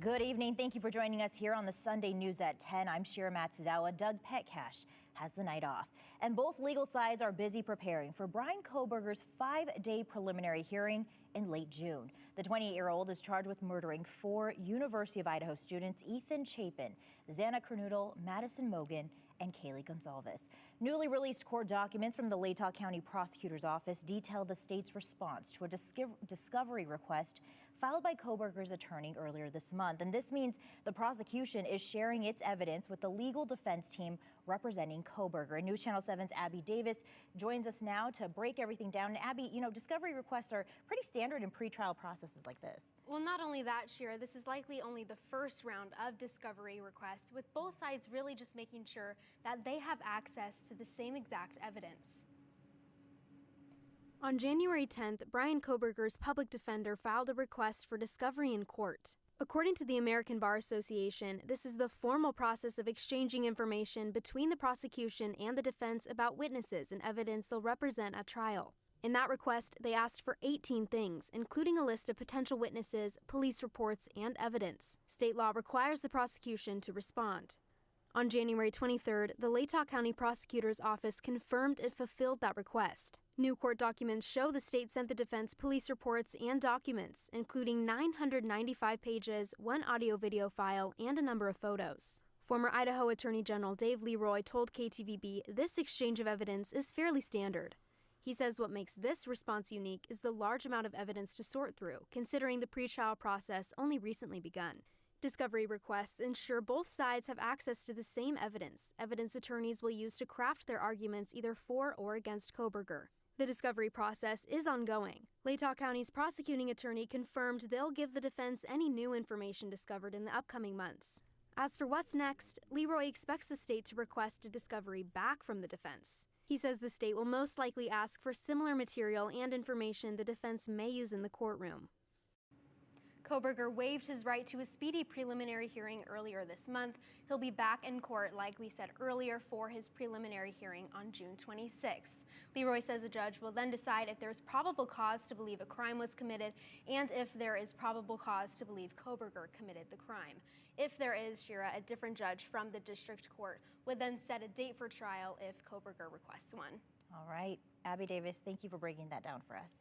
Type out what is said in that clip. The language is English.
Good evening. Thank you for joining us here on the Sunday News at 10. I'm Shira Matsuzawa. Doug Petcash has the night off. And both legal sides are busy preparing for Bryan Kohberger's 5-day preliminary hearing in late June. The 28-year-old is charged with murdering 4 University of Idaho students: Ethan Chapin, Xana Kernodle, Madison Mogan, and Kaylee Gonzalez. Newly released court documents from the Latah County Prosecutor's Office detail the state's response to a discovery request filed by Kohberger's attorney earlier this month. And this means the prosecution is sharing its evidence with the legal defense team representing Kohberger. And News Channel 7's Abby Davis joins us now to break everything down. And Abby, discovery requests are pretty standard in pretrial processes like this. Well, not only that, Shira, this is likely only the first round of discovery requests, with both sides really just making sure that they have access to the same exact evidence. On January 10th, Bryan Kohberger's public defender filed a request for discovery in court. According to the American Bar Association, this is the formal process of exchanging information between the prosecution and the defense about witnesses and evidence they'll represent at trial. In that request, they asked for 18 things, including a list of potential witnesses, police reports, and evidence. State law requires the prosecution to respond. On January 23rd, the Latah County Prosecutor's Office confirmed it fulfilled that request. New court documents show the state sent the defense police reports and documents, including 995 pages, 1 audio-video file, and a number of photos. Former Idaho Attorney General Dave Leroy told KTVB this exchange of evidence is fairly standard. He says what makes this response unique is the large amount of evidence to sort through, considering the pretrial process only recently begun. Discovery requests ensure both sides have access to the same evidence attorneys will use to craft their arguments either for or against Kohberger. The discovery process is ongoing. Latah County's prosecuting attorney confirmed they'll give the defense any new information discovered in the upcoming months. As for what's next, Leroy expects the state to request a discovery back from the defense. He says the state will most likely ask for similar material and information the defense may use in the courtroom. Kohberger waived his right to a speedy preliminary hearing earlier this month. He'll be back in court, like we said earlier, for his preliminary hearing on June 26th. Leroy says a judge will then decide if there's probable cause to believe a crime was committed and if there is probable cause to believe Kohberger committed the crime. If there is, Shira, a different judge from the district court would then set a date for trial if Kohberger requests one. All right. Abby Davis, thank you for breaking that down for us.